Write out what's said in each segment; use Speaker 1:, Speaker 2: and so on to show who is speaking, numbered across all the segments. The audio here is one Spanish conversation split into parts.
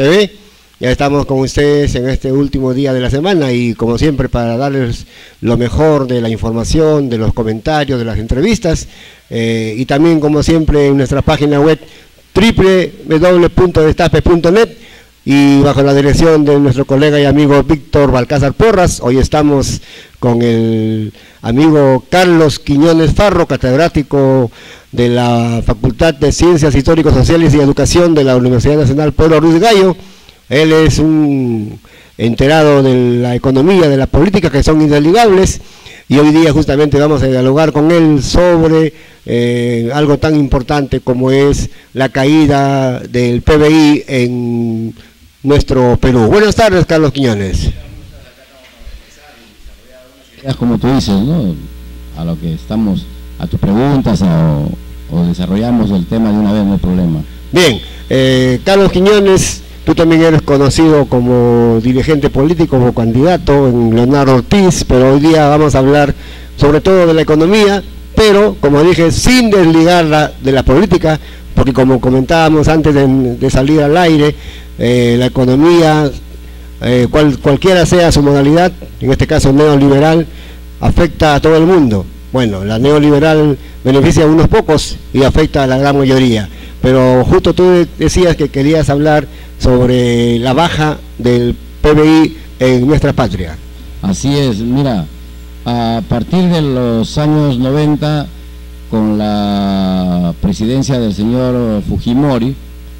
Speaker 1: TV. Ya estamos con ustedes en este último día de la semana y como siempre para darles lo mejor de la información, de los comentarios, de las entrevistas y también como siempre en nuestra página web www.destape.net y bajo la dirección de nuestro colega y amigo Víctor Balcázar Porras. Hoy estamos con el amigo Carlos Quiñones Farro, catedrático de la Facultad de Ciencias Históricos Sociales y Educación de la Universidad Nacional Pedro Ruiz Gallo. Él es un enterado de la economía, de la política, que son indesligables, y hoy día justamente vamos a dialogar con él sobre algo tan importante como es la caída del PBI en nuestro Perú. Buenas tardes, Carlos Quiñones.
Speaker 2: Como tú dices, ¿no? A lo que estamos, a tus preguntas o desarrollamos el tema de una vez, no hay problema.
Speaker 1: Bien, Carlos Quiñones, tú también eres conocido como dirigente político, como candidato en Leonardo Ortiz, pero hoy día vamos a hablar sobre todo de la economía, pero como dije, sin desligarla de la política, porque como comentábamos antes de salir al aire, la economía, cualquiera sea su modalidad, en este caso neoliberal, afecta a todo el mundo. Bueno, la neoliberal beneficia a unos pocos y afecta a la gran mayoría. Pero justo tú decías que querías hablar sobre la baja del PBI en nuestra patria.
Speaker 2: Así es, mira, a partir de los años 90, con la presidencia del señor Fujimori,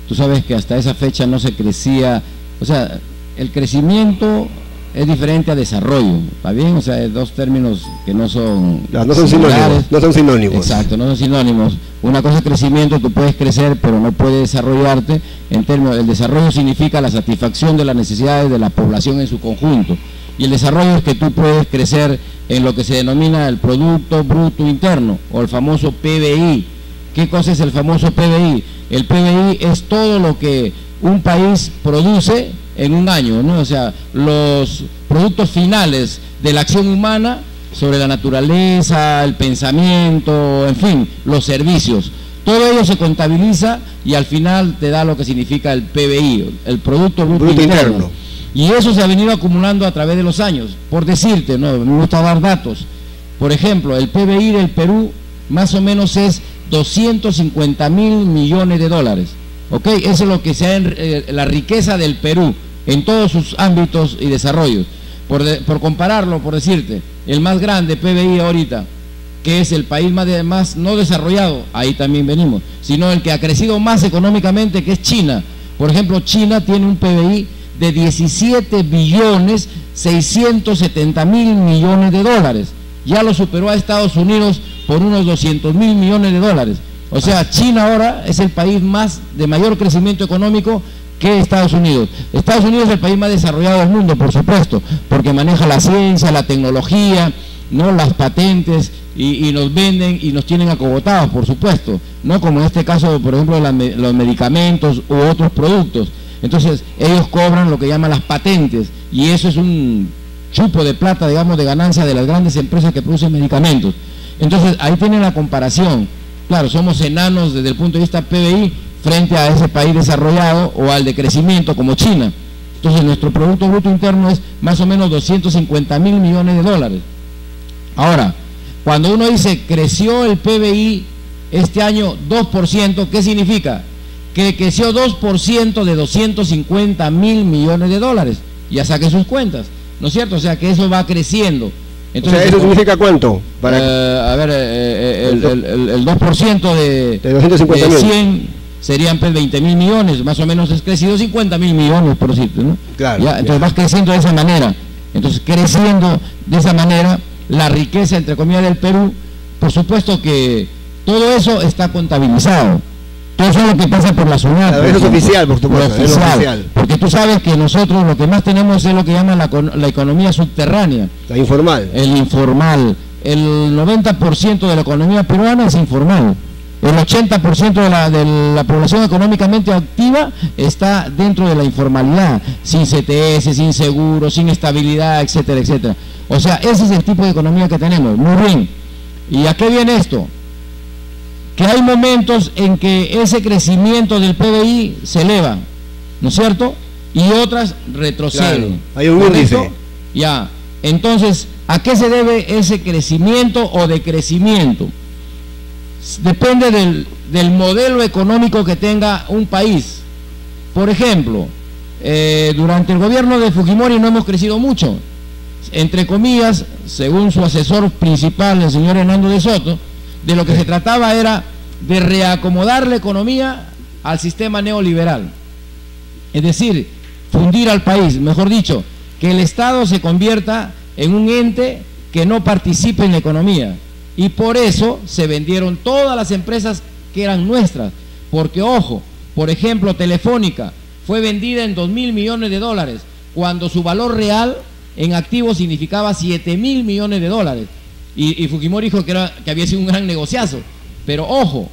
Speaker 2: tú sabes que hasta esa fecha no se crecía, o sea, el crecimiento es diferente a desarrollo, ¿está bien? O sea, dos términos que no son
Speaker 1: sinónimos. No son sinónimos.
Speaker 2: Exacto, no son sinónimos. Una cosa es crecimiento, tú puedes crecer, pero no puedes desarrollarte. En términos, el desarrollo significa la satisfacción de las necesidades de la población en su conjunto. Y el desarrollo es que tú puedes crecer en lo que se denomina el Producto Bruto Interno, o el famoso PBI. ¿Qué cosa es el famoso PBI? El PBI es todo lo que un país produce en un año, ¿no? O sea, los productos finales de la acción humana sobre la naturaleza, el pensamiento, en fin, los servicios. Todo ello se contabiliza y al final te da lo que significa el PBI, el Producto Bruto Interno. Y eso se ha venido acumulando a través de los años. Por decirte, ¿no? Me gusta dar datos. Por ejemplo, el PBI del Perú más o menos es 250.000 millones de dólares. ¿Ok? Eso es lo que sea la riqueza del Perú en todos sus ámbitos y desarrollos. Por compararlo, por decirte, el más grande PBI ahorita, que es el país más no desarrollado, ahí también venimos, sino el que ha crecido más económicamente, que es China. Por ejemplo, China tiene un PBI de 17.670.000 millones de dólares. Ya lo superó a Estados Unidos por unos 200.000 millones de dólares. O sea, China ahora es el país de mayor crecimiento económico que Estados Unidos. Estados Unidos es el país más desarrollado del mundo, por supuesto, porque maneja la ciencia, la tecnología, ¿no? Las patentes, y nos venden y nos tienen acogotados, por supuesto, no como en este caso, por ejemplo, los medicamentos u otros productos. Entonces, ellos cobran lo que llaman las patentes, y eso es un chupo de plata, digamos, de ganancia de las grandes empresas que producen medicamentos. Entonces, ahí tienen la comparación. Claro, somos enanos desde el punto de vista PBI frente a ese país desarrollado o al de crecimiento como China. Entonces nuestro Producto Bruto Interno es más o menos 250.000 millones de dólares. Ahora, cuando uno dice creció el PBI este año 2%, ¿qué significa? Que creció 2% de 250.000 millones de dólares. Ya saque sus cuentas, ¿no es cierto? O sea que eso va creciendo. Entonces,
Speaker 1: o sea, ¿eso significa cuánto?
Speaker 2: A ver, el 2% de
Speaker 1: 250.000
Speaker 2: 100 serían pues 20.000 millones, más o menos es crecido 50.000 millones, por decirte, ¿no?
Speaker 1: Claro.
Speaker 2: ¿Ya? Entonces vas creciendo de esa manera. Entonces, creciendo de esa manera, la riqueza, entre comillas, del Perú, por supuesto que todo eso está contabilizado. Todo eso es lo que pasa por la SUNAT.
Speaker 1: Claro, eso es oficial, por supuesto.
Speaker 2: Es oficial. Porque tú sabes que nosotros lo que más tenemos es lo que llaman la economía subterránea.
Speaker 1: La informal.
Speaker 2: El informal. El 90% de la economía peruana es informal. El 80% de la población económicamente activa está dentro de la informalidad, sin CTS, sin seguro, sin estabilidad, etcétera, etcétera. O sea, ese es el tipo de economía que tenemos. Muy bien. ¿Y a qué viene esto? Que hay momentos en que ese crecimiento del PBI se eleva, ¿no es cierto? y otras retroceden.
Speaker 1: Claro, hay un índice.
Speaker 2: Ya. Entonces, ¿a qué se debe ese crecimiento o decrecimiento? Depende del modelo económico que tenga un país. Por ejemplo, durante el gobierno de Fujimori no hemos crecido mucho. Entre comillas, según su asesor principal, el señor Hernando de Soto, de lo que se trataba era de reacomodar la economía al sistema neoliberal. Es decir, fundir al país, mejor dicho, que el Estado se convierta en un ente que no participe en la economía. Y por eso se vendieron todas las empresas que eran nuestras. Porque, ojo, por ejemplo, Telefónica fue vendida en 2.000 millones de dólares, cuando su valor real en activos significaba 7.000 millones de dólares. Y Fujimori dijo que había sido un gran negociazo. Pero, ojo,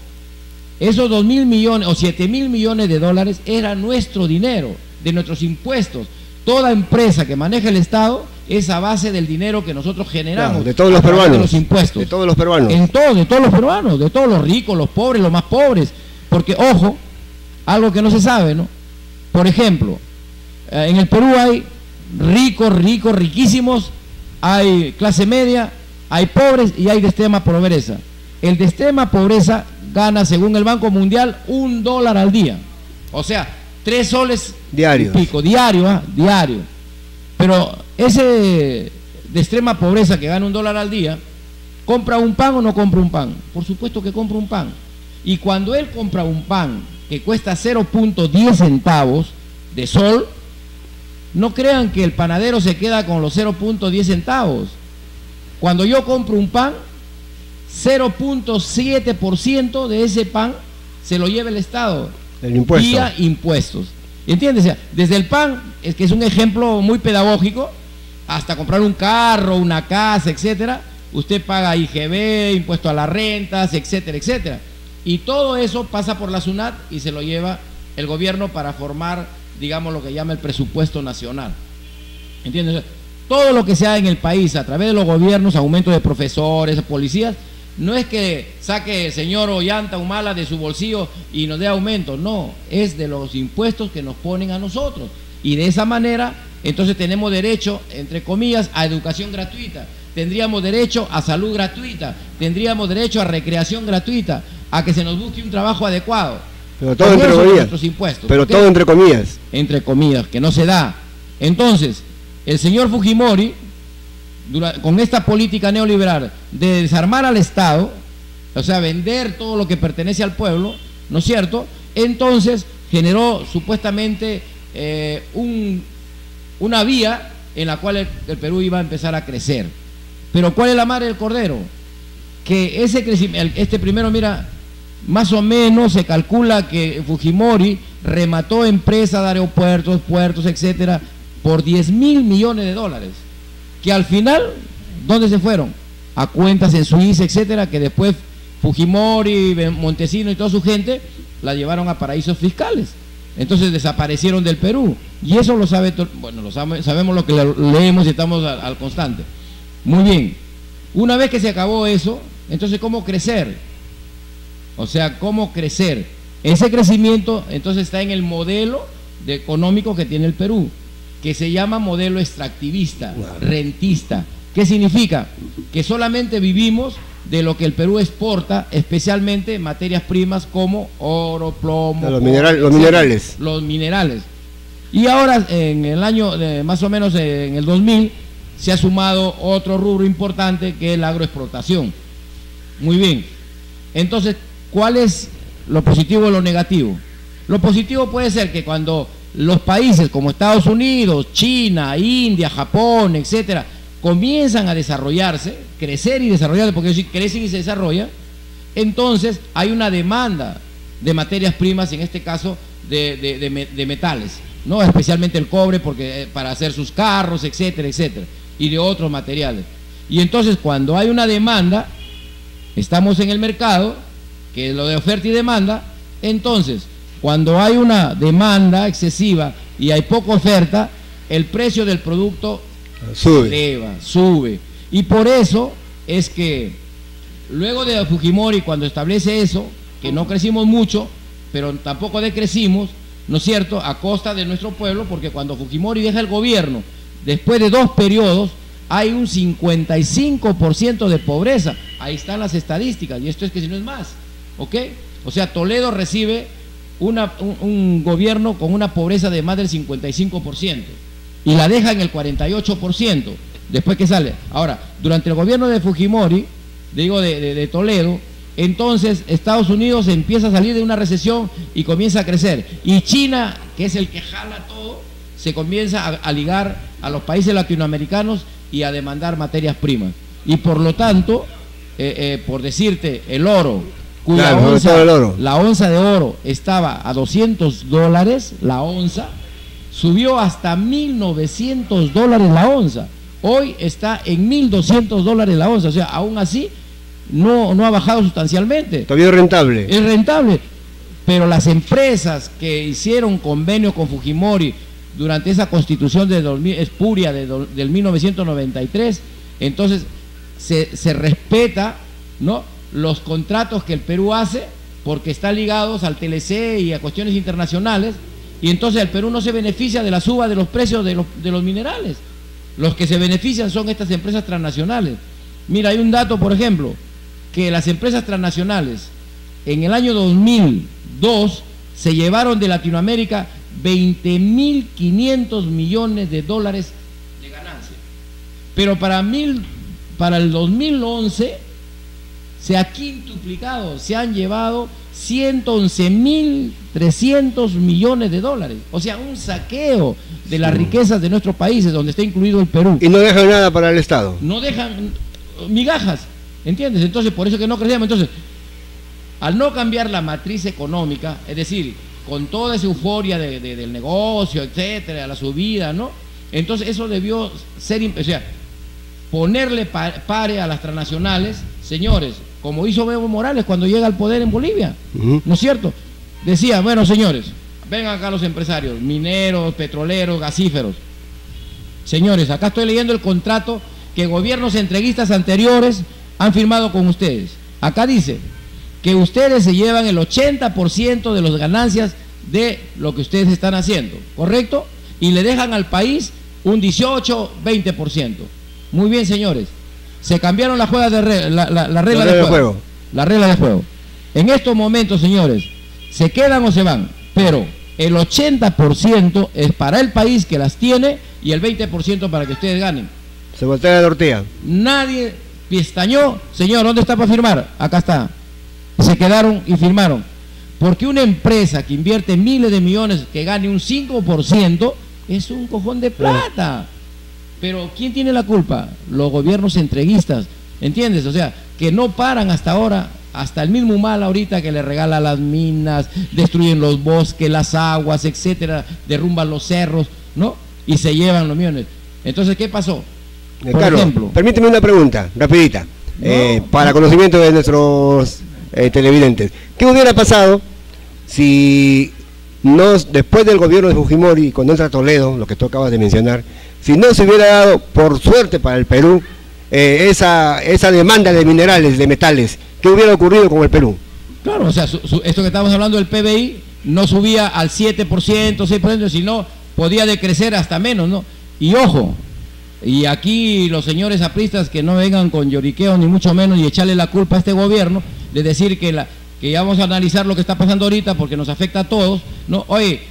Speaker 2: esos 2.000 millones o 7.000 millones de dólares era nuestro dinero, de nuestros impuestos. Toda empresa que maneja el Estado es a base del dinero que nosotros generamos. Claro,
Speaker 1: de todos los peruanos.
Speaker 2: De los impuestos.
Speaker 1: De todos los peruanos.
Speaker 2: De todos los peruanos, de todos los ricos, los pobres, los más pobres. Porque, ojo, algo que no se sabe, ¿no? Por ejemplo, en el Perú hay ricos, riquísimos, hay clase media, hay pobres y hay de extrema pobreza. El de extrema pobreza gana, según el Banco Mundial, $1 al día. O sea, 3 soles
Speaker 1: diarios.
Speaker 2: Y pico, diario. Pero ese de extrema pobreza que gana $1 al día, ¿compra un pan o no compra un pan? Por supuesto que compra un pan. Y cuando él compra un pan que cuesta 0.10 centavos de sol, no crean que el panadero se queda con los 0.10 centavos. Cuando yo compro un pan, 0.7% de ese pan se lo lleva el Estado.
Speaker 1: El impuesto.
Speaker 2: Vía impuestos. ¿Entiendes? O sea, desde el pan, es que es un ejemplo muy pedagógico, hasta comprar un carro, una casa, etcétera, usted paga IGB, impuesto a las rentas, etcétera, etcétera. Y todo eso pasa por la SUNAT y se lo lleva el gobierno para formar, digamos, lo que llama el presupuesto nacional. ¿Entiendes? O sea, todo lo que se haga en el país a través de los gobiernos, aumento de profesores, policías, no es que saque el señor Ollanta Humala de su bolsillo y nos dé aumento, no, es de los impuestos que nos ponen a nosotros. Y de esa manera, entonces tenemos derecho, entre comillas, a educación gratuita, tendríamos derecho a salud gratuita, tendríamos derecho a recreación gratuita, a que se nos busque un trabajo adecuado.
Speaker 1: Pero todo entre comillas. Pero todo entre comillas.
Speaker 2: Entre comillas, que no se da. Entonces, el señor Fujimori, con esta política neoliberal de desarmar al Estado, o sea, vender todo lo que pertenece al pueblo, ¿no es cierto? Entonces generó supuestamente una vía en la cual el Perú iba a empezar a crecer. Pero ¿cuál es la madre del cordero? Que ese crecimiento, primero, mira, más o menos se calcula que Fujimori remató empresas de aeropuertos, puertos, etcétera, por 10.000 millones de dólares. Que al final, ¿dónde se fueron? A cuentas en Suiza, etcétera, que después Fujimori, Montesino y toda su gente la llevaron a paraísos fiscales. Entonces desaparecieron del Perú. Y eso lo sabe, bueno, sabemos lo que leemos y estamos al constante. Muy bien. Una vez que se acabó eso, entonces ¿cómo crecer? O sea, ¿cómo crecer? Ese crecimiento entonces está en el modelo económico que tiene el Perú, que se llama modelo extractivista, rentista. ¿Qué significa? Que solamente vivimos de lo que el Perú exporta, especialmente materias primas como oro, plomo,
Speaker 1: los minerales.
Speaker 2: Los minerales. Y ahora, en el año, más o menos en el 2000, se ha sumado otro rubro importante que es la agroexportación. Muy bien. Entonces, ¿cuál es lo positivo y lo negativo? Lo positivo puede ser que cuando los países como Estados Unidos, China, India, Japón, etcétera, comienzan a desarrollarse, crecer y desarrollarse, porque si crecen y se desarrollan, entonces hay una demanda de materias primas, en este caso de metales, ¿no? Especialmente el cobre, porque para hacer sus carros, etcétera, etcétera, y de otros materiales. Y entonces cuando hay una demanda, estamos en el mercado, que es lo de oferta y demanda, entonces cuando hay una demanda excesiva y hay poca oferta, el precio del producto sube. Y por eso es que luego de Fujimori, cuando establece eso, que no crecimos mucho, pero tampoco decrecimos, ¿no es cierto?, a costa de nuestro pueblo, porque cuando Fujimori deja el gobierno, después de 2 periodos, hay un 55% de pobreza. Ahí están las estadísticas, y esto es que si no es más, ¿ok? O sea, Toledo recibe un gobierno con una pobreza de más del 55%, y la deja en el 48%, después que sale. Ahora, durante el gobierno de Fujimori, digo de Toledo, entonces Estados Unidos empieza a salir de una recesión y comienza a crecer, y China, que es el que jala todo, se comienza a ligar a los países latinoamericanos y a demandar materias primas, y por lo tanto, por decirte, el oro, cuya la onza de oro estaba a $200, la onza, subió hasta $1.900 la onza, hoy está en $1.200 la onza, o sea, aún así no ha bajado sustancialmente.
Speaker 1: Todavía es rentable.
Speaker 2: Es rentable, pero las empresas que hicieron convenio con Fujimori durante esa constitución espuria del 1993, entonces se respeta, ¿no?, los contratos que el Perú hace, porque están ligados al TLC y a cuestiones internacionales, y entonces el Perú no se beneficia de la suba de los precios de los minerales. Los que se benefician son estas empresas transnacionales. Mira, hay un dato, por ejemplo, que las empresas transnacionales en el año 2002 se llevaron de Latinoamérica 20.500 millones de dólares de ganancia, pero para el 2011 se ha quintuplicado, se han llevado 111.300 millones de dólares, o sea, un saqueo de las riquezas de nuestros países, donde está incluido el Perú.
Speaker 1: Y no dejan nada para el Estado.
Speaker 2: No dejan migajas, ¿entiendes? Entonces, por eso que no crecemos. Entonces, al no cambiar la matriz económica, es decir, con toda esa euforia del negocio, etcétera, la subida, ¿no? Entonces, eso debió ser, o sea, ponerle pare a las transnacionales, señores, como hizo Evo Morales cuando llega al poder en Bolivia, ¿no es cierto? Decía, bueno, señores, vengan acá los empresarios, mineros, petroleros, gasíferos. Señores, acá estoy leyendo el contrato que gobiernos entreguistas anteriores han firmado con ustedes. Acá dice que ustedes se llevan el 80% de las ganancias de lo que ustedes están haciendo, ¿correcto? Y le dejan al país un 18, 20%. Muy bien, señores. Se cambiaron las reglas de juego. La regla de juego. En estos momentos, señores, se quedan o se van, pero el 80% es para el país que las tiene y el 20% para que ustedes ganen.
Speaker 1: Se voltea la tortilla.
Speaker 2: Nadie pestañó. Señor, ¿dónde está para firmar? Acá está. Se quedaron y firmaron. Porque una empresa que invierte miles de millones, que gane un 5%, es un cojón de plata. Pero ¿quién tiene la culpa? Los gobiernos entreguistas, ¿entiendes? O sea, que no paran hasta ahora, hasta el mismo mal ahorita que le regala las minas, destruyen los bosques, las aguas, etcétera, derrumban los cerros, ¿no? Y se llevan los millones. Entonces, ¿qué pasó? Por ejemplo,
Speaker 1: permíteme una pregunta, rapidita, para conocimiento de nuestros televidentes. ¿Qué hubiera pasado si después del gobierno de Fujimori, cuando entra Toledo, lo que tú acabas de mencionar, si no se hubiera dado, por suerte para el Perú, esa demanda de minerales, de metales, ¿qué hubiera ocurrido con el Perú?
Speaker 2: Claro, o sea, esto que estamos hablando del PBI no subía al 7%, 6%, sino podía decrecer hasta menos, ¿no? Y ojo, y aquí los señores apristas que no vengan con lloriqueo ni mucho menos y echarle la culpa a este gobierno, de decir que ya vamos a analizar lo que está pasando ahorita porque nos afecta a todos, ¿no? Oye,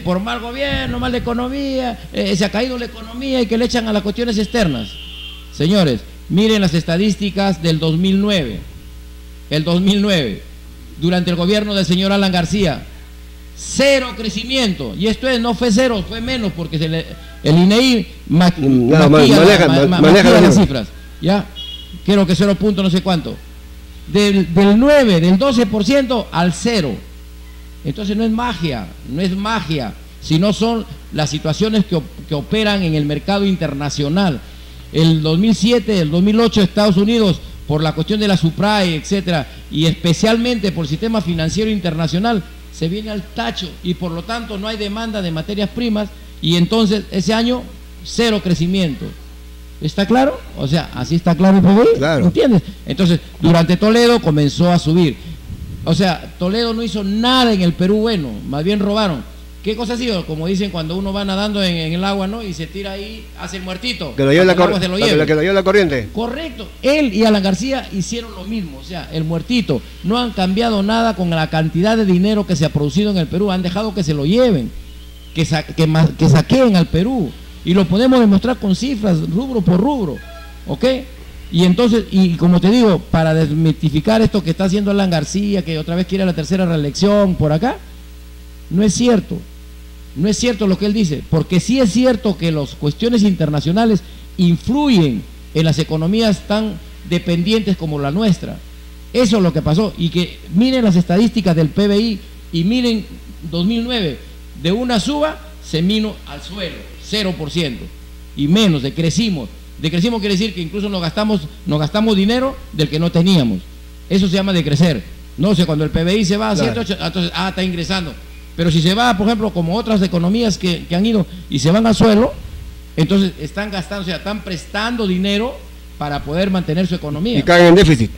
Speaker 2: por mal gobierno, mala economía, se ha caído la economía y que le echan a las cuestiones externas. Señores, miren las estadísticas del 2009. El 2009, durante el gobierno del señor Alan García, 0 crecimiento. Y esto no fue 0, fue menos, porque el INEI maneja las cifras. ¿Ya? Creo que 0 punto no sé cuánto. Del 9, del 12% al 0. Entonces no es magia, sino son las situaciones que operan en el mercado internacional. El 2007, el 2008, Estados Unidos, por la cuestión de la subprime, etcétera, y especialmente por el sistema financiero internacional, se viene al tacho y por lo tanto no hay demanda de materias primas y entonces ese año 0 crecimiento. ¿Está claro? O sea, así está claro el PBI,
Speaker 1: claro.
Speaker 2: ¿Entiendes? Entonces, durante Toledo comenzó a subir. O sea, Toledo no hizo nada en el Perú bueno, más bien robaron. ¿Qué cosa ha sido? Como dicen cuando uno va nadando en el agua, ¿no? Y se tira ahí, hace el muertito.
Speaker 1: Que lo lleve la corriente.
Speaker 2: Correcto. Él y Alan García hicieron lo mismo. O sea, el muertito. No han cambiado nada con la cantidad de dinero que se ha producido en el Perú. Han dejado que se lo lleven, que saqueen al Perú. Y lo podemos demostrar con cifras, rubro por rubro. ¿Ok? Y entonces, y como te digo, para desmitificar esto que está haciendo Alan García, que otra vez quiere la tercera reelección por acá, no es cierto. No es cierto lo que él dice, porque sí es cierto que las cuestiones internacionales influyen en las economías tan dependientes como la nuestra. Eso es lo que pasó. Y que miren las estadísticas del PBI y miren 2009, de una suba se vino al suelo, 0%. Y menos, decrecimos. Decrecimos quiere decir que incluso nos gastamos dinero del que no teníamos. Eso se llama decrecer. No sé, cuando el PBI se va a 7, 8, entonces, está ingresando. Pero si se va, por ejemplo, como otras economías que han ido y se van al suelo, entonces están gastando, o sea, están prestando dinero para poder mantener su economía.
Speaker 1: Y caen en déficit.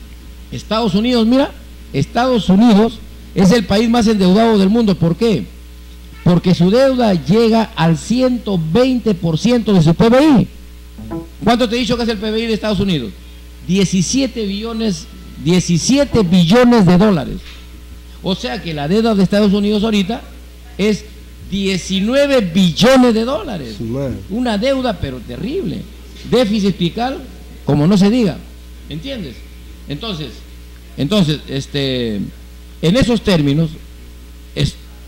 Speaker 2: Estados Unidos, mira, Estados Unidos es el país más endeudado del mundo. ¿Por qué? Porque su deuda llega al 120% de su PBI. ¿Cuánto te he dicho que es el PBI de Estados Unidos? 17 billones de dólares. O sea que la deuda de Estados Unidos ahorita es 19 billones de dólares. Una deuda pero terrible. Déficit fiscal, como no se diga. ¿Entiendes? Entonces, en esos términos,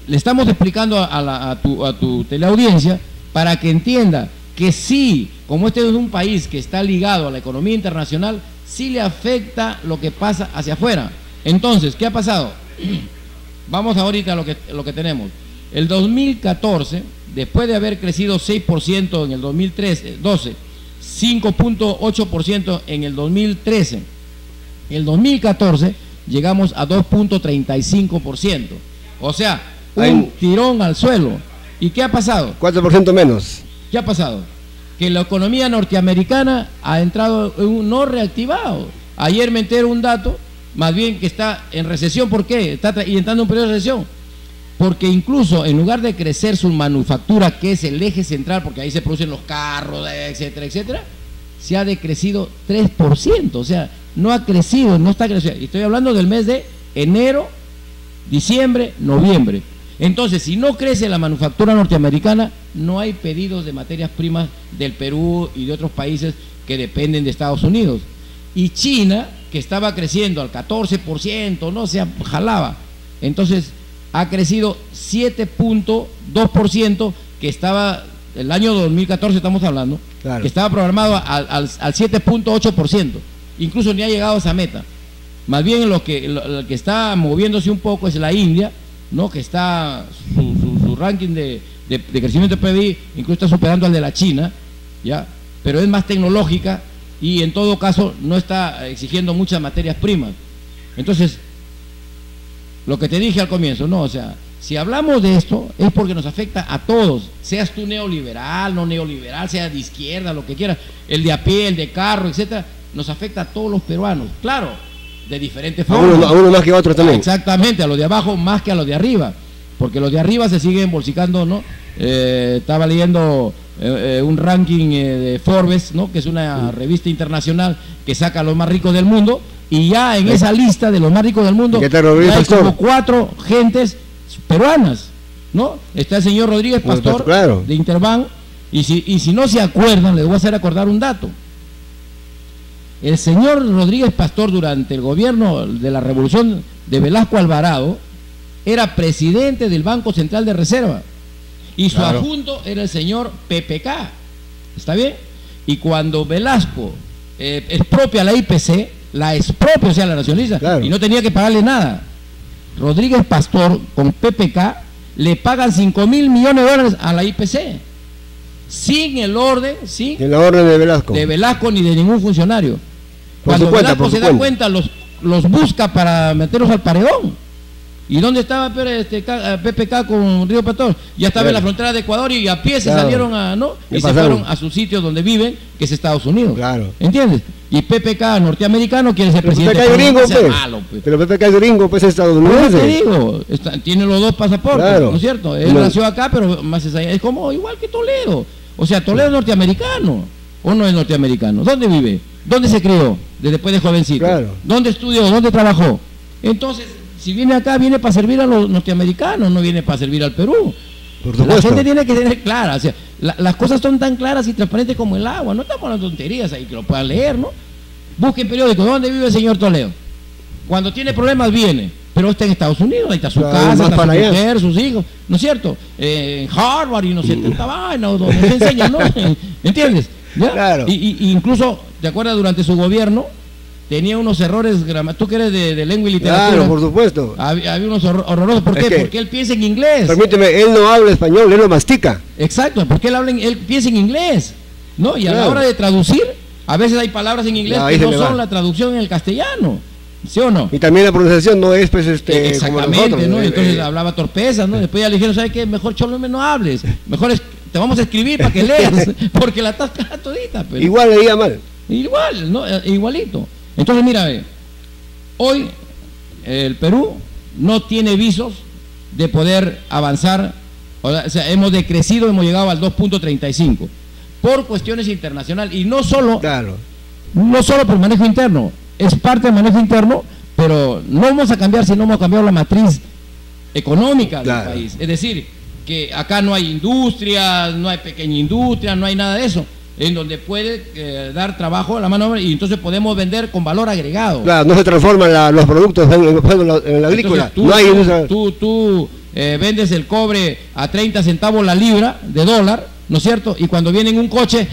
Speaker 2: le estamos explicando a tu teleaudiencia para que entienda que sí, como este es un país que está ligado a la economía internacional, sí le afecta lo que pasa hacia afuera. Entonces, ¿qué ha pasado? Vamos ahorita a lo que tenemos. El 2014, después de haber crecido 6% en el 2012, 5.8% en el 2013, en el 2014 llegamos a 2.35%. O sea, un tirón al suelo. ¿Y qué ha pasado?
Speaker 1: 4% menos.
Speaker 2: ¿Qué ha pasado? Que la economía norteamericana ha entrado en un no reactivado. Ayer me entero un dato, más bien que está en recesión. ¿Por qué? Está entrando en un periodo de recesión. Porque incluso en lugar de crecer su manufactura, que es el eje central, porque ahí se producen los carros, etcétera, etcétera, se ha decrecido 3%. O sea, no ha crecido, no está creciendo. Y estoy hablando del mes de enero, diciembre, noviembre. Entonces, si no crece la manufactura norteamericana, no hay pedidos de materias primas del Perú y de otros países que dependen de Estados Unidos. Y China, que estaba creciendo al 14%, no se jalaba. Entonces, ha crecido 7.2%, que estaba, el año 2014 estamos hablando, claro, que estaba programado al 7.8%. Incluso ni ha llegado a esa meta. Más bien lo que está moviéndose un poco es la India, ¿no? Que está su ranking de crecimiento de PBI incluso está superando al de la China, ¿ya? Pero es más tecnológica y en todo caso no está exigiendo muchas materias primas. Entonces, lo que te dije al comienzo, no, o sea, si hablamos de esto es porque nos afecta a todos, seas tú neoliberal, no neoliberal, seas de izquierda, lo que quieras, el de a pie, el de carro, etcétera, nos afecta a todos los peruanos, claro, de diferentes formas.
Speaker 1: A uno más que a otro también.
Speaker 2: Exactamente, a los de abajo más que a los de arriba, porque los de arriba se siguen embolsicando, ¿no? Estaba leyendo un ranking de Forbes, ¿no? Que es una revista internacional que saca a los más ricos del mundo, y ya en esa lista de los más ricos del mundo hay como 4 gentes peruanas, ¿no? Está el señor Rodríguez Pastor, claro, de Interbank, y si no se acuerdan, les voy a hacer acordar un dato. El señor Rodríguez Pastor, durante el gobierno de la revolución de Velasco Alvarado, era presidente del Banco Central de Reserva, y su adjunto era el señor PPK, ¿está bien? Y cuando Velasco expropia la IPC, la expropia, o sea, la nacionaliza, claro, y no tenía que pagarle nada, Rodríguez Pastor con PPK le pagan 5.000 millones de dólares a la IPC, sin el orden,
Speaker 1: sin la orden
Speaker 2: de Velasco ni de ningún funcionario. Cuando Velasco se da cuenta, los busca para meterlos al paredón. ¿Y dónde estaba PPK con Río Pastor? Ya estaba en la frontera de Ecuador y a pie se salieron y se fueron a su sitio donde viven, que es Estados Unidos.
Speaker 1: Claro.
Speaker 2: ¿Entiendes? Y PPK norteamericano quiere ser presidente.
Speaker 1: PPK es gringo, pues.
Speaker 2: Malo, pues.
Speaker 1: Pero PPK es gringo, pues, estadounidense.
Speaker 2: No te digo, tiene los dos pasaportes,
Speaker 1: claro.
Speaker 2: ¿no es cierto? Él nació acá, pero más es allá. Es como igual que Toledo. O sea, Toledo es norteamericano. ¿O no es norteamericano? ¿Dónde vive? ¿Dónde se crió? Después de jovencito.
Speaker 1: Claro.
Speaker 2: ¿Dónde estudió? ¿Dónde trabajó? Entonces, si viene acá, viene para servir a los norteamericanos, no viene para servir al Perú.
Speaker 1: Por supuesto.
Speaker 2: La gente tiene que tener clara, o sea, las cosas son tan claras y transparentes como el agua, no estamos hablando de tonterías ahí que lo puedan leer, ¿no? Busquen periódico, ¿dónde vive el señor Toledo? Cuando tiene problemas viene, pero está en Estados Unidos, ahí está su casa, está su mujer, sus hijos, ¿no es cierto? En Harvard y no sé, tanta vaina, donde se enseñan, ¿no? ¿Entiendes? ¿Ya?
Speaker 1: Claro.
Speaker 2: Y incluso, ¿te acuerdas? Durante su gobierno tenía unos errores gramaticales. Tú que eres de lengua y literatura.
Speaker 1: Claro, por supuesto.
Speaker 2: Había unos horrorosos. ¿Por qué? Porque él piensa en inglés.
Speaker 1: Permíteme, él no habla español, él lo mastica.
Speaker 2: Exacto, porque él piensa en inglés, ¿no? Y a la hora de traducir, a veces hay palabras en inglés que no son la traducción en el castellano. ¿Sí o no?
Speaker 1: Y también la pronunciación no es, pues,
Speaker 2: exactamente,
Speaker 1: como nosotros,
Speaker 2: ¿no? Entonces hablaba torpezas, ¿no? Después ya le dijeron, ¿sabes qué? Mejor Cholo no hables. Mejor te vamos a escribir para que leas, porque la estás clara todita. Pero
Speaker 1: igual leía mal.
Speaker 2: Igual, ¿no? Igualito. Entonces, mira, hoy el Perú no tiene visos de poder avanzar, o sea, hemos decrecido, hemos llegado al 2.35 por cuestiones internacionales y no solo, no solo por manejo interno, es parte del manejo interno, pero no vamos a cambiar si no hemos cambiado la matriz económica del país. Es decir, que acá no hay industria, no hay pequeña industria, no hay nada de eso, en donde puede dar trabajo a la mano y entonces podemos vender con valor agregado.
Speaker 1: Claro, no se transforman los productos en la agrícola.
Speaker 2: Tú vendes el cobre a 30 centavos la libra de dólar, ¿no es cierto? Y cuando viene en un coche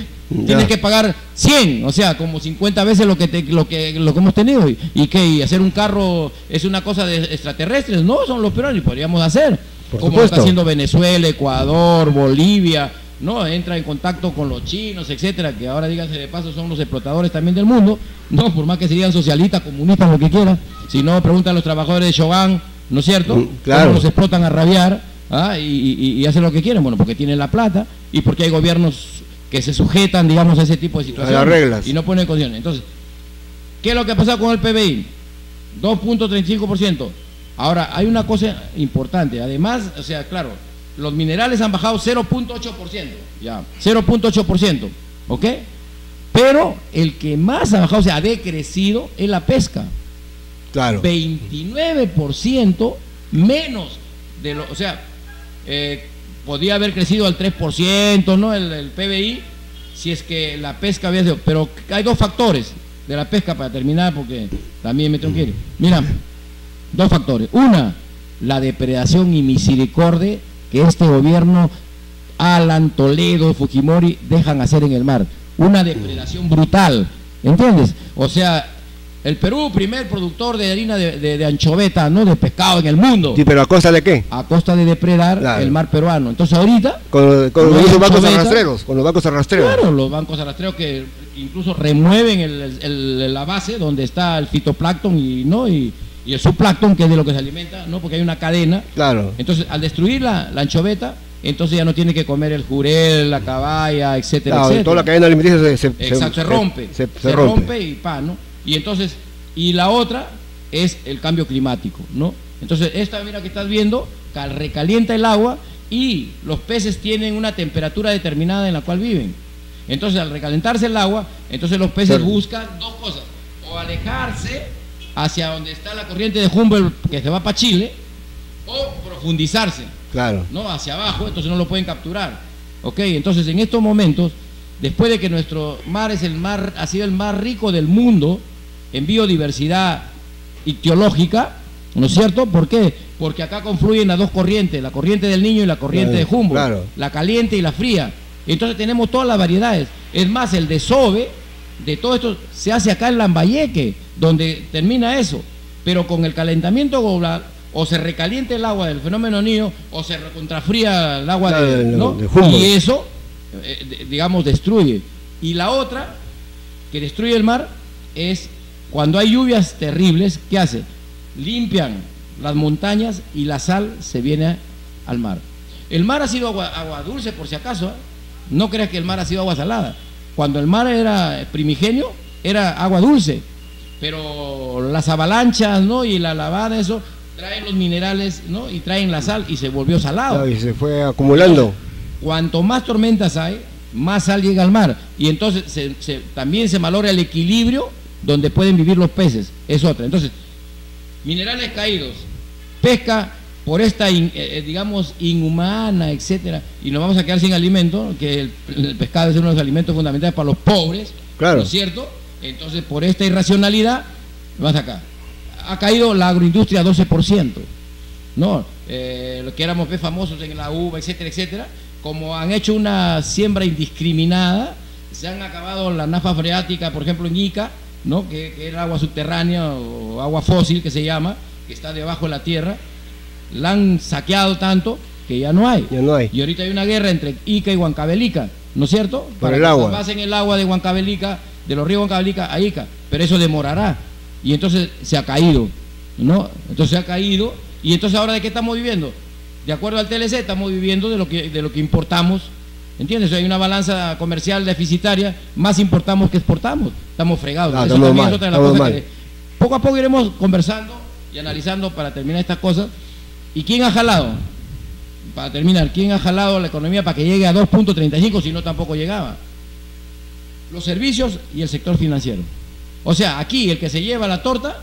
Speaker 2: tienes que pagar 100, o sea, como 50 veces lo que hemos tenido. Y hacer un carro es una cosa de extraterrestres, no, son los peruanos y podríamos hacer. Como lo está haciendo Venezuela, Ecuador, Bolivia, ¿no? Entra en contacto con los chinos, etcétera, que ahora, díganse de paso, son los explotadores también del mundo, no, por más que sean socialistas, comunistas, lo que quieran. Si no, preguntan a los trabajadores de Shogun, ¿no es cierto?
Speaker 1: Claro.
Speaker 2: Cómo los explotan a rabiar, y hacen lo que quieren, bueno, porque tienen la plata y porque hay gobiernos que se sujetan, digamos, a ese tipo de situaciones.
Speaker 1: A las reglas.
Speaker 2: Y no ponen condiciones. Entonces, ¿qué es lo que ha pasado con el PBI? 2.35%. Ahora, hay una cosa importante, además, o sea, claro, los minerales han bajado 0.8%, ya, 0.8%, ¿ok? Pero el que más ha bajado, o sea, ha decrecido, es la pesca.
Speaker 1: Claro.
Speaker 2: 29% menos de lo, o sea, podía haber crecido al 3%, ¿no? El PBI, si es que la pesca había sido, pero hay dos factores de la pesca para terminar, porque también me tengo que ir. Mira, dos factores. Una, la depredación y misericordia que este gobierno, Alan, Toledo, Fujimori, dejan hacer en el mar. Una depredación brutal, ¿entiendes? O sea, el Perú, primer productor de harina de anchoveta, ¿no? De pescado en el mundo.
Speaker 1: Sí, pero ¿a costa de qué?
Speaker 2: A costa de depredar el mar peruano. Entonces ahorita...
Speaker 1: Con los bancos arrastreros. Con los bancos arrastreros.
Speaker 2: Claro, los bancos arrastreros que incluso remueven la base donde está el fitoplancton y el zooplancton, que es de lo que se alimenta, ¿no? Porque hay una cadena.
Speaker 1: Claro.
Speaker 2: Entonces, al destruir la anchoveta, entonces ya no tiene que comer el jurel, la caballa, etcétera,
Speaker 1: claro,
Speaker 2: etcétera.
Speaker 1: Toda la cadena alimenticia
Speaker 2: se rompe. Se rompe y ¿no? Y entonces, y la otra es el cambio climático, ¿no? Entonces, esta, mira que estás viendo, recalienta el agua y los peces tienen una temperatura determinada en la cual viven. Entonces, al recalentarse el agua, entonces los peces buscan dos cosas: o alejarse hacia donde está la corriente de Humboldt, que se va para Chile, o profundizarse,
Speaker 1: claro,
Speaker 2: ¿no? Hacia abajo, entonces no lo pueden capturar. Ok, entonces en estos momentos, después de que nuestro mar ha sido el más rico del mundo en biodiversidad ictiológica, ¿no es cierto? ¿Por qué? Porque acá confluyen las dos corrientes, la corriente del Niño y la corriente de Humboldt, la caliente y la fría. Entonces tenemos todas las variedades. Es más, el desove de todo esto se hace acá en Lambayeque, donde termina eso. Pero con el calentamiento global, o se recalienta el agua del fenómeno Niño, o se contrafría el agua ¿no? de Humboldt. Y eso, digamos, destruye. Y la otra, que destruye el mar, es cuando hay lluvias terribles, ¿qué hace? Limpian las montañas y la sal se viene al mar. El mar ha sido agua dulce, por si acaso, ¿eh? No creas que el mar ha sido agua salada. Cuando el mar era primigenio, era agua dulce, pero las avalanchas, ¿no?, y la lavada, eso, traen los minerales, ¿no?, y traen la sal y se volvió salado.
Speaker 1: Y se fue acumulando.
Speaker 2: Cuanto más tormentas hay, más sal llega al mar, y entonces también se malogra el equilibrio donde pueden vivir los peces, es otra. Entonces, minerales caídos, pesca por esta, digamos, inhumana, etcétera, y nos vamos a quedar sin alimento, que el pescado es uno de los alimentos fundamentales para los pobres,
Speaker 1: claro,
Speaker 2: ¿no es cierto? Entonces, por esta irracionalidad, vas acá. Ha caído la agroindustria 12%, ¿no? Lo que éramos famosos en la uva, etcétera, etcétera, como han hecho una siembra indiscriminada, se han acabado la nafa freática, por ejemplo, en Ica, ¿no?, que era agua subterránea o agua fósil, que se llama, que está debajo de la tierra. La han saqueado tanto que ya no hay.
Speaker 1: Ya no hay.
Speaker 2: Y ahorita hay una guerra entre Ica y Huancavelica, ¿no es cierto?
Speaker 1: Por
Speaker 2: para
Speaker 1: el
Speaker 2: que
Speaker 1: agua.
Speaker 2: pasen el agua de Huancavelica, de los ríos Huancavelica a Ica, pero eso demorará. Y entonces se ha caído, ¿no? Entonces se ha caído, y entonces ahora ¿de qué estamos viviendo? De acuerdo al TLC, estamos viviendo de lo que importamos, ¿entiendes? Hay una balanza comercial deficitaria, más importamos que exportamos, estamos fregados.
Speaker 1: No,
Speaker 2: eso
Speaker 1: estamos
Speaker 2: también
Speaker 1: mal,
Speaker 2: es otra de las
Speaker 1: estamos
Speaker 2: cosas
Speaker 1: mal.
Speaker 2: que poco a poco iremos conversando y analizando para terminar estas cosas. ¿Y quién ha jalado? Para terminar, ¿quién ha jalado la economía para que llegue a 2.35 si no tampoco llegaba? Los servicios y el sector financiero. O sea, aquí el que se lleva la torta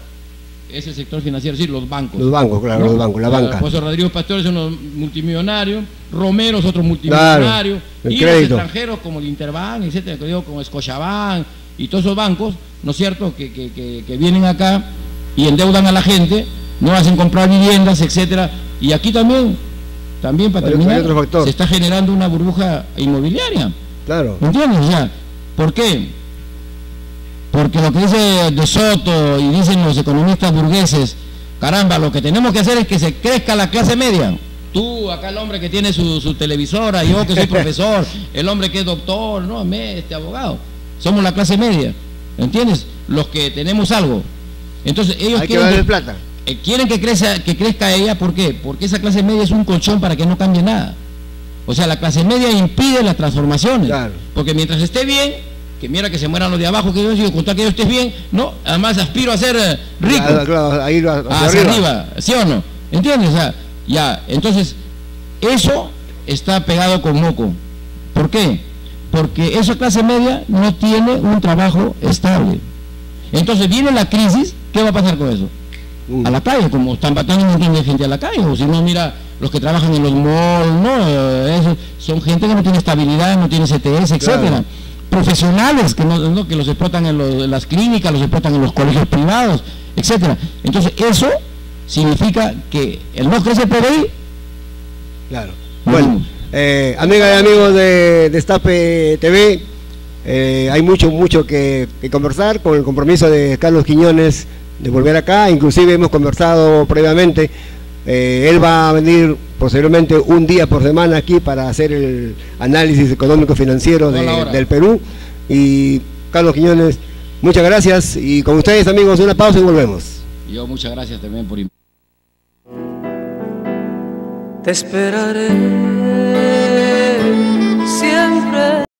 Speaker 2: es el sector financiero, es decir, los bancos.
Speaker 1: Los bancos, claro, ¿no? Los bancos, la banca.
Speaker 2: Pues Rodrigo Pastor es uno multimillonario, Romero es otro multimillonario,
Speaker 1: claro,
Speaker 2: y los extranjeros como el Interbank, etcétera, que digo, como Scotiabank y todos esos bancos, ¿no es cierto?, que vienen acá y endeudan a la gente, no hacen comprar viviendas, etcétera. Y aquí también para terminar, se está generando una burbuja inmobiliaria.
Speaker 1: Claro.
Speaker 2: ¿Entiendes? O sea, ¿por qué? Porque lo que dice De Soto y dicen los economistas burgueses, caramba, lo que tenemos que hacer es que se crezca la clase media. Tú, acá el hombre que tiene su televisora, yo que soy profesor, el hombre que es doctor, no, abogado. Somos la clase media, ¿entiendes? Los que tenemos algo. Entonces ellos
Speaker 1: hay quieren que darle plata.
Speaker 2: Quieren que crezca ella, ¿por qué? Porque esa clase media es un colchón para que no cambie nada. O sea, la clase media impide las transformaciones. Claro. Porque mientras esté bien, que mira que se mueran los de abajo, que yo digo, contar que yo esté bien, no, además aspiro a ser rico.
Speaker 1: Claro, a ir
Speaker 2: hacia arriba, ¿sí o no? ¿Entiendes? O sea, ya, entonces, eso está pegado con moco. ¿Por qué? Porque esa clase media no tiene un trabajo estable. Entonces viene la crisis, ¿qué va a pasar con eso? A la calle, como están matando un montón de gente a la calle, o si no, mira, los que trabajan en los malls, ¿no? Son gente que no tiene estabilidad, no tiene CTS, etcétera. Claro. Profesionales que que los explotan en las clínicas, los explotan en los colegios privados, etcétera. Entonces eso significa que el no crece por ahí.
Speaker 1: Claro. Bueno, amigas y amigos de Destape TV, hay mucho que conversar, con el compromiso de Carlos Quiñones de volver acá. Inclusive hemos conversado previamente, él va a venir posiblemente un día por semana aquí para hacer el análisis económico financiero del Perú. Y Carlos Quiñones, muchas gracias, y con ustedes, amigos, una pausa y volvemos.
Speaker 2: Yo muchas gracias también por invitarme.
Speaker 3: Te esperaré